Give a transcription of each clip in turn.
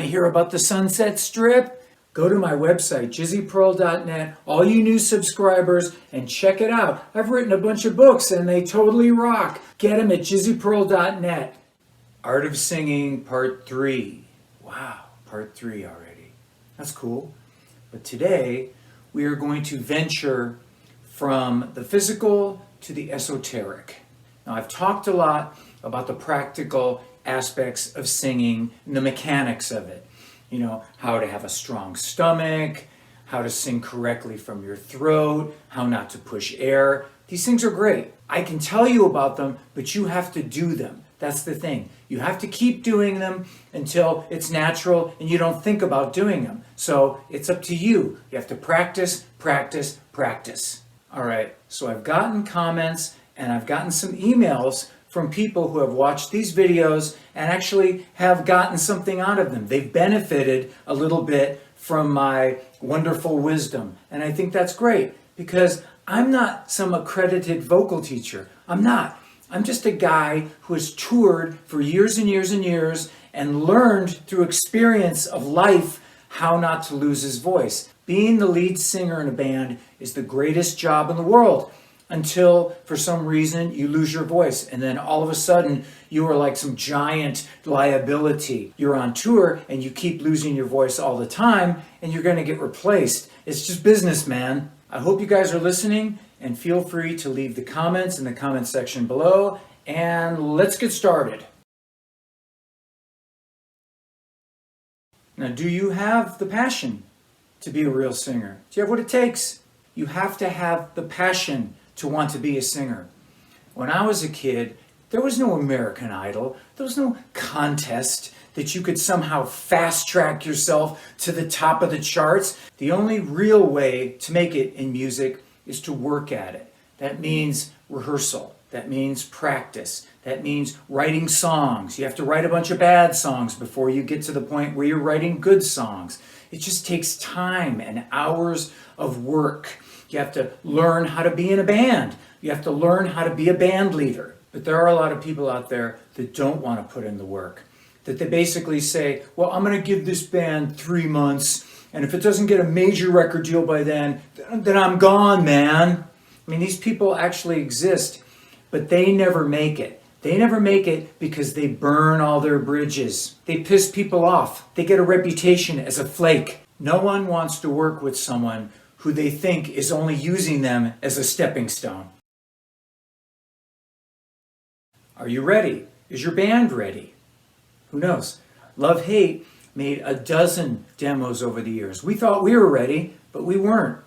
to hear about the Sunset Strip? Go to my website, jizzypearl.net, all you new subscribers, and check it out. I've written a bunch of books and they totally rock. Get them at jizzypearl.net. Art of Singing Part 3. Wow, Part 3 already. That's cool. But today, we are going to venture from the physical to the esoteric. Now, I've talked a lot about the practical aspects of singing and the mechanics of it. You know, how to have a strong stomach, how to sing correctly from your throat, how not to push air. These things are great. I can tell you about them, but you have to do them. That's the thing. You have to keep doing them until it's natural and you don't think about doing them. So it's up to you. You have to practice, practice, practice. All right, so I've gotten comments and I've gotten some emails from people who have watched these videos and actually have gotten something out of them. They've benefited a little bit from my wonderful wisdom. And I think that's great because I'm not some accredited vocal teacher. I'm not. I'm just a guy who has toured for years and years and years and learned through experience of life how not to lose his voice. Being the lead singer in a band is the greatest job in the world until for some reason you lose your voice and then all of a sudden you are like some giant liability. You're on tour and you keep losing your voice all the time and you're going to get replaced. It's just business, man. I hope you guys are listening and feel free to leave the comments in the comment section below and let's get started. Now, do you have the passion to be a real singer? Do you have what it takes? You have to have the passion to want to be a singer. When I was a kid, there was no American Idol. There was no contest that you could somehow fast track yourself to the top of the charts. The only real way to make it in music is to work at it. That means rehearsal. That means practice. That means writing songs. You have to write a bunch of bad songs before you get to the point where you're writing good songs. It just takes time and hours of work. You have to learn how to be in a band. You have to learn how to be a band leader. But there are a lot of people out there that don't want to put in the work. That they basically say, well, I'm going to give this band 3 months, and if it doesn't get a major record deal by then I'm gone, man. I mean, these people actually exist, but they never make it. They never make it because they burn all their bridges. They piss people off. They get a reputation as a flake. No one wants to work with someone who they think is only using them as a stepping stone. Are you ready? Is your band ready? Who knows? Love Hate made a dozen demos over the years. We thought we were ready, but we weren't.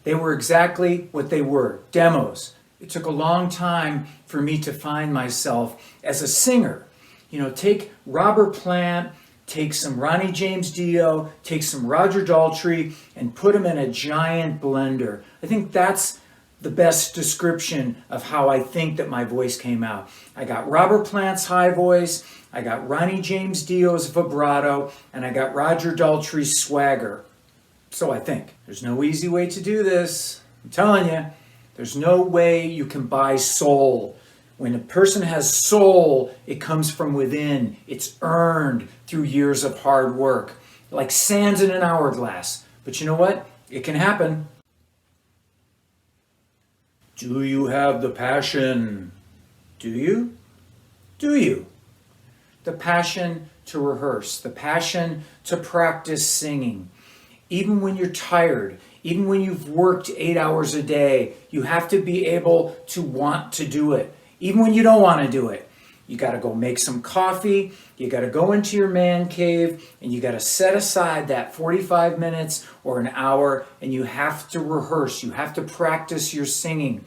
They were exactly what they were, demos. It took a long time for me to find myself as a singer. You know, take Robert Plant, take some Ronnie James Dio, take some Roger Daltrey, and put them in a giant blender. I think that's the best description of how I think that my voice came out. I got Robert Plant's high voice, I got Ronnie James Dio's vibrato, and I got Roger Daltrey's swagger. So I think. There's no easy way to do this. I'm telling you, there's no way you can buy soul. When a person has soul, it comes from within. It's earned through years of hard work, like sands in an hourglass. But you know what? It can happen. Do you have the passion? Do you? Do you? The passion to rehearse, the passion to practice singing. Even when you're tired, even when you've worked 8 hours a day, you have to be able to want to do it. Even when you don't want to do it. You got to go make some coffee, you got to go into your man cave, and you got to set aside that 45 minutes or an hour, and you have to rehearse. You have to practice your singing,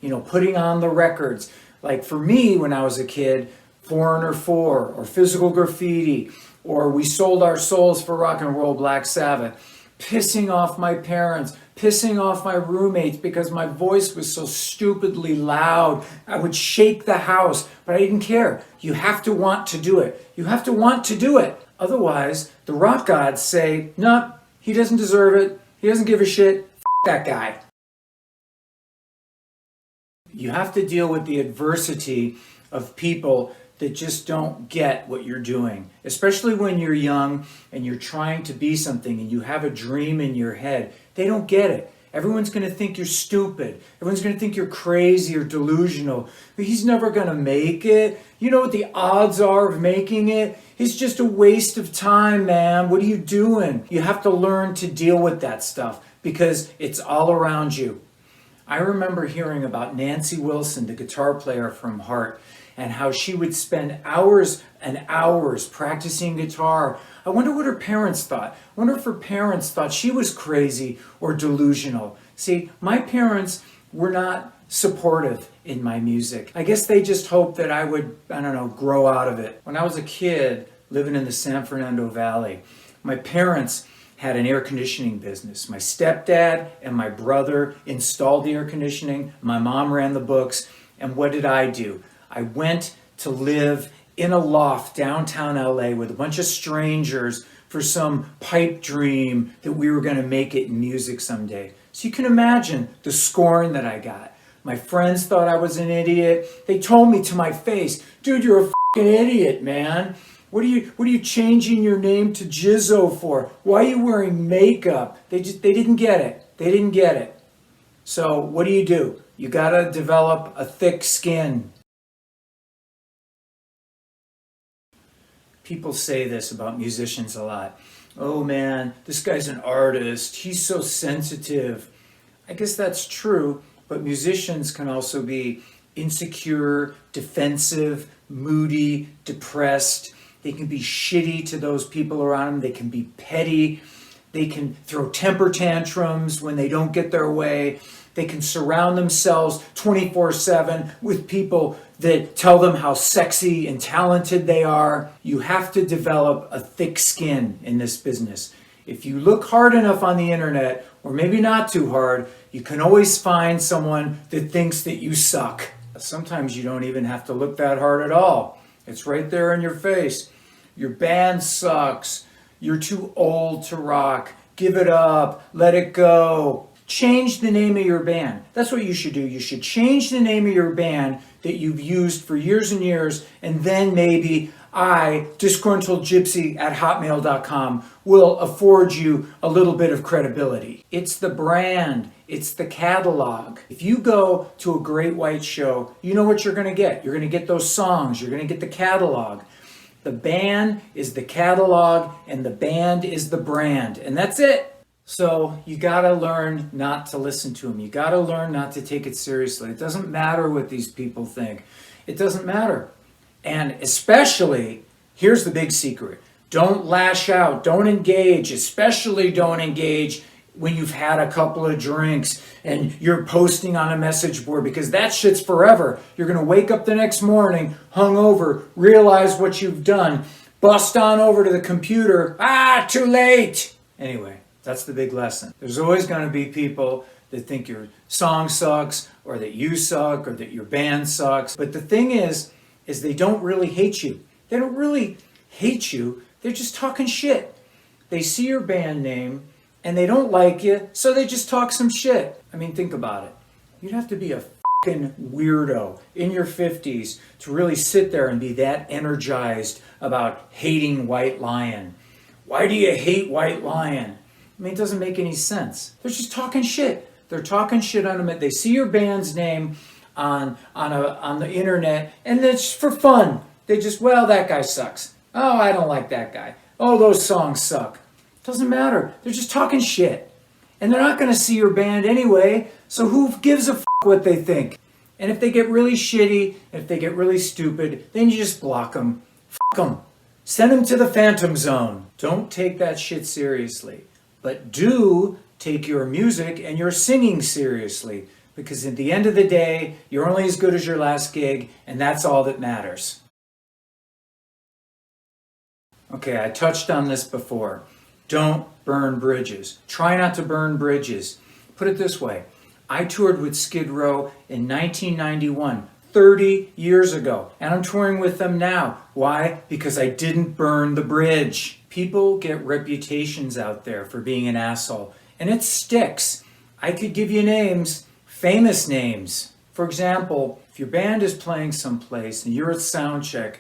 you know, putting on the records. Like for me, when I was a kid, Foreigner 4 or Physical Graffiti, or We Sold Our Souls for Rock and Roll, Black Sabbath. Pissing off my parents, pissing off my roommates because my voice was so stupidly loud. I would shake the house, but I didn't care. You have to want to do it. You have to want to do it. Otherwise, the rock gods say, no, he doesn't deserve it. He doesn't give a shit. F that guy. You have to deal with the adversity of people that just don't get what you're doing, especially when you're young and you're trying to be something and you have a dream in your head. They don't get it. Everyone's going to think you're stupid. Everyone's going to think you're crazy or delusional. He's never going to make it. You know what the odds are of making it? It's just a waste of time, man. What are you doing? You have to learn to deal with that stuff because it's all around you. I remember hearing about Nancy Wilson, the guitar player from Heart, and how she would spend hours and hours practicing guitar. I wonder what her parents thought. I wonder if her parents thought she was crazy or delusional. See, my parents were not supportive in my music. I guess they just hoped that I would, grow out of it. When I was a kid living in the San Fernando Valley, my parents had an air conditioning business. My stepdad and my brother installed the air conditioning. My mom ran the books. And what did I do? I went to live in a loft downtown LA with a bunch of strangers for some pipe dream that we were going to make it in music someday. So you can imagine the scorn that I got. My friends thought I was an idiot. They told me to my face, dude, you're a fucking idiot, man. What are you changing your name to Jizzo for? Why are you wearing makeup? They didn't get it. They didn't get it. So what do? You got to develop a thick skin. People say this about musicians a lot. Oh man, this guy's an artist. He's so sensitive. I guess that's true, but musicians can also be insecure, defensive, moody, depressed. They can be shitty to those people around them. They can be petty. They can throw temper tantrums when they don't get their way. They can surround themselves 24/7 with people that tell them how sexy and talented they are. You have to develop a thick skin in this business. If you look hard enough on the internet, or maybe not too hard, you can always find someone that thinks that you suck. Sometimes you don't even have to look that hard at all. It's right there in your face. Your band sucks. You're too old to rock. Give it up. Let it go. Change the name of your band. That's what you should do. You should change the name of your band that you've used for years and years, and then maybe I, disgruntledgypsy@hotmail.com, will afford you a little bit of credibility. It's the brand. It's the catalog. If you go to a Great White show, you know what you're going to get. You're going to get those songs. You're going to get the catalog. The band is the catalog, and the band is the brand. And that's it. So you got to learn not to listen to them. You got to learn not to take it seriously. It doesn't matter what these people think. It doesn't matter. And especially, here's the big secret. Don't lash out. Don't engage. Especially don't engage when you've had a couple of drinks and you're posting on a message board, because that shit's forever. You're going to wake up the next morning, hungover, realize what you've done, bust on over to the computer. Too late. Anyway, that's the big lesson. There's always going to be people that think your song sucks, or that you suck, or that your band sucks. But the thing is they don't really hate you. They don't really hate you. They're just talking shit. They see your band name and they don't like you, so they just talk some shit. I mean, think about it. You'd have to be a fucking weirdo in your 50s to really sit there and be that energized about hating White Lion. Why do you hate White Lion? I mean, it doesn't make any sense. They're just talking shit. They're talking shit on them. They see your band's name on the internet, and it's for fun. They just, well, that guy sucks. Oh, I don't like that guy. Oh, those songs suck. Doesn't matter. They're just talking shit. And they're not going to see your band anyway, so who gives a what they think? And if they get really shitty, if they get really stupid, then you just block them. Them. Send them to the phantom zone. Don't take that shit seriously. But do take your music and your singing seriously, because at the end of the day, you're only as good as your last gig, and that's all that matters. Okay, I touched on this before. Don't burn bridges. Try not to burn bridges. Put it this way. I toured with Skid Row in 1991, 30 years ago, and I'm touring with them now. Why? Because I didn't burn the bridge. People get reputations out there for being an asshole, and it sticks. I could give you names, famous names. For example, if your band is playing someplace and you're at sound check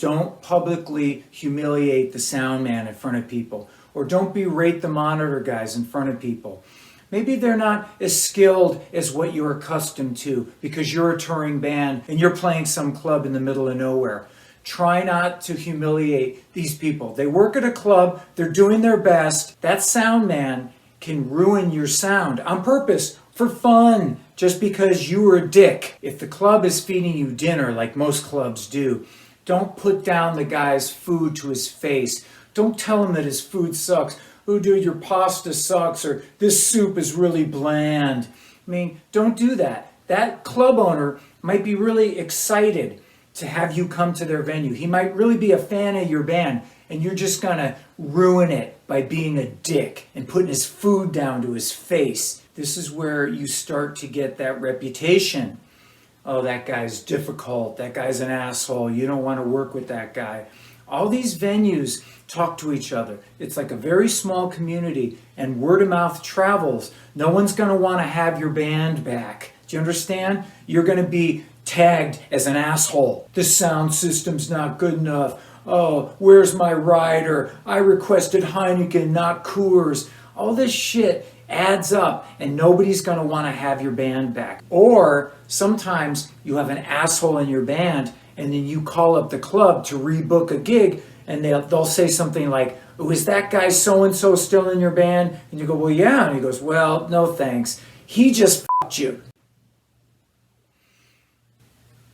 Don't publicly humiliate the sound man in front of people, or don't berate the monitor guys in front of people. Maybe they're not as skilled as what you're accustomed to because you're a touring band and you're playing some club in the middle of nowhere. Try not to humiliate these people. They work at a club, they're doing their best. That sound man can ruin your sound on purpose, for fun, just because you were a dick. If the club is feeding you dinner like most clubs do, don't put down the guy's food to his face. Don't tell him that his food sucks. Oh, dude, your pasta sucks, or this soup is really bland. I mean, don't do that. That club owner might be really excited to have you come to their venue. He might really be a fan of your band, and you're just gonna ruin it by being a dick and putting his food down to his face. This is where you start to get that reputation. Oh, that guy's difficult. That guy's an asshole. You don't want to work with that guy. All these venues talk to each other. It's like a very small community, and word of mouth travels. No one's going to want to have your band back. Do you understand? You're going to be tagged as an asshole. The sound system's not good enough. Oh, where's my rider? I requested Heineken, not Coors. All this shit adds up, and nobody's going to want to have your band back. Or sometimes you have an asshole in your band, and then you call up the club to rebook a gig, and they'll say something like, oh, is that guy so-and-so still in your band? And you go, well, yeah. And he goes, well, no thanks. He just f***ed you.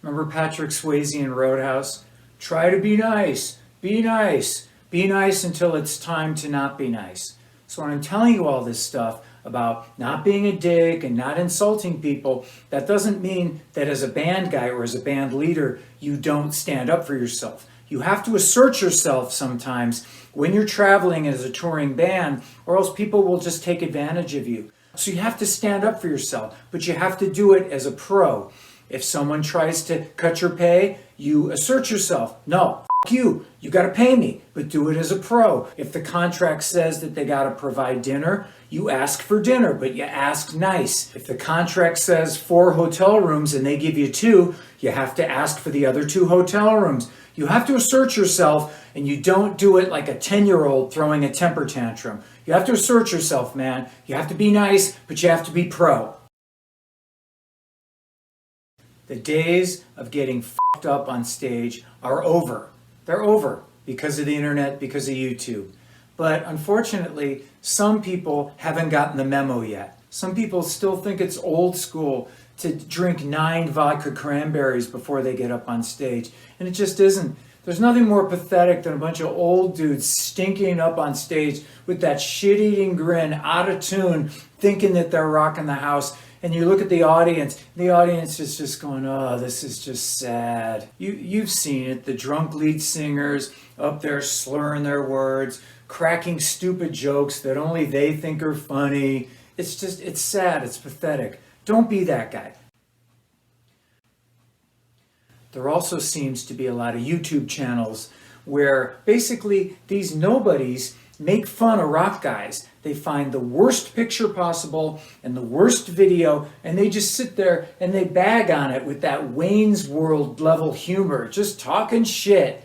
Remember Patrick Swayze in Roadhouse? Try to be nice. Be nice. Be nice until it's time to not be nice. So when I'm telling you all this stuff about not being a dick and not insulting people, that doesn't mean that as a band guy or as a band leader, you don't stand up for yourself. You have to assert yourself sometimes when you're traveling as a touring band, or else people will just take advantage of you. So you have to stand up for yourself, but you have to do it as a pro. If someone tries to cut your pay, you assert yourself. No, f*** you. You got to pay me, but do it as a pro. If the contract says that they got to provide dinner, you ask for dinner, but you ask nice. If the contract says 4 hotel rooms and they give you 2, you have to ask for the other 2 hotel rooms. You have to assert yourself, and you don't do it like a 10-year-old throwing a temper tantrum. You have to assert yourself, man. You have to be nice, but you have to be pro. The days of getting fucked up on stage are over. They're over because of the internet, because of YouTube. But unfortunately, some people haven't gotten the memo yet. Some people still think it's old school to drink 9 vodka cranberries before they get up on stage. And it just isn't. There's nothing more pathetic than a bunch of old dudes stinking up on stage with that shit-eating grin, out of tune, thinking that they're rocking the house. And you look at the audience is just going, oh, this is just sad. You've seen it, the drunk lead singers up there slurring their words, cracking stupid jokes that only they think are funny. It's sad, it's pathetic. Don't be that guy. There also seems to be a lot of YouTube channels where basically these nobodies make fun of rock guys. They find the worst picture possible and the worst video, and they just sit there and they bag on it with that Wayne's World level humor, just talking shit.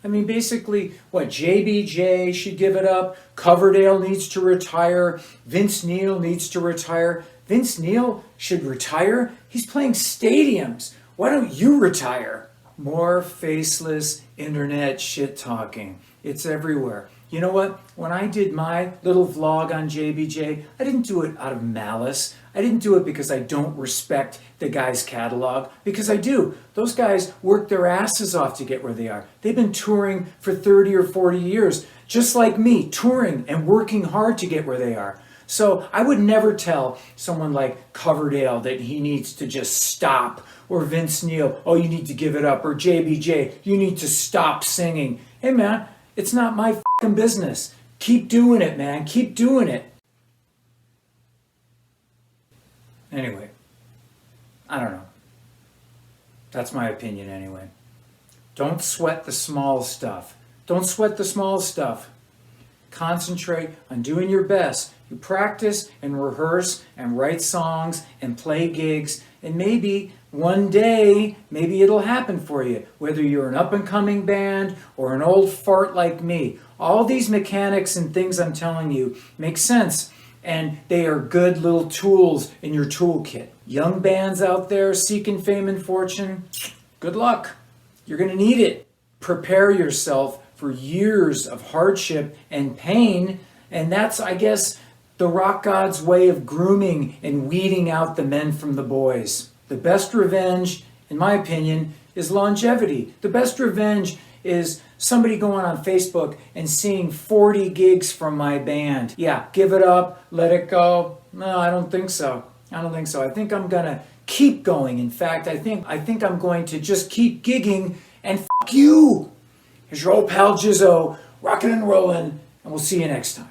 I mean, basically, what, JBJ should give it up, Coverdale needs to retire, Vince Neil needs to retire. Vince Neil should retire? He's playing stadiums. Why don't you retire? More faceless internet shit talking. It's everywhere. You know what? When I did my little vlog on JBJ, I didn't do it out of malice. I didn't do it because I don't respect the guy's catalog, because I do. Those guys work their asses off to get where they are. They've been touring for 30 or 40 years, just like me, touring and working hard to get where they are. So I would never tell someone like Coverdale that he needs to just stop, or Vince Neil, oh, you need to give it up, or JBJ, you need to stop singing. Hey, man, it's not my fucking business. Keep doing it, man. Keep doing it. Anyway, I don't know. That's my opinion anyway. Don't sweat the small stuff. Don't sweat the small stuff. concentrate on doing your best. You practice and rehearse and write songs and play gigs, and maybe one day, maybe it'll happen for you, whether you're an up-and-coming band or an old fart like me. All these mechanics and things I'm telling you make sense, and they are good little tools in your toolkit. Young bands out there seeking fame and fortune, good luck. You're going to need it. Prepare yourself for years of hardship and pain, and that's, I guess, the rock god's way of grooming and weeding out the men from the boys. The best revenge, in my opinion, is longevity. The best revenge is somebody going on Facebook and seeing 40 gigs from my band. Yeah, give it up, let it go. No, I don't think so. I think I'm gonna keep going. In fact, I think I'm going to just keep gigging, and f*** you. Here's your old pal Jizzo, rockin' and rollin', and we'll see you next time.